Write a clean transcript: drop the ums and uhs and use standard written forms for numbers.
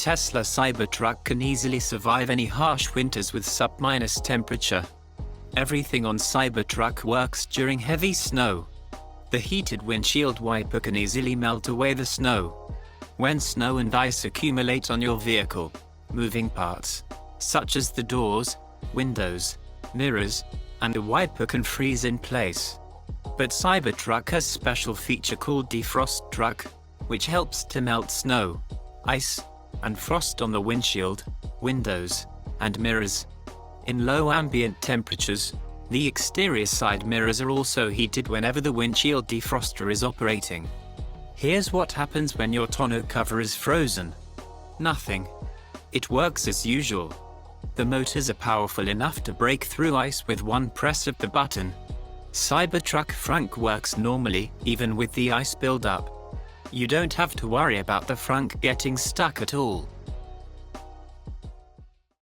Tesla Cybertruck can easily survive any harsh winters with sub-minus temperature. Everything on Cybertruck works during heavy snow. The heated windshield wiper can easily melt away the snow. When snow and ice accumulate on your vehicle, moving parts, such as the doors, windows, mirrors, and the wiper can freeze in place. But Cybertruck has a special feature called Defrost Truck, which helps to melt snow, ice, and frost on the windshield, windows, and mirrors. In low ambient temperatures, the exterior side mirrors are also heated whenever the windshield defroster is operating. Here's what happens when your tonneau cover is frozen. Nothing. It works as usual. The motors are powerful enough to break through ice with one press of the button. Cybertruck frunk works normally, even with the ice buildup. You don't have to worry about the frunk getting stuck at all.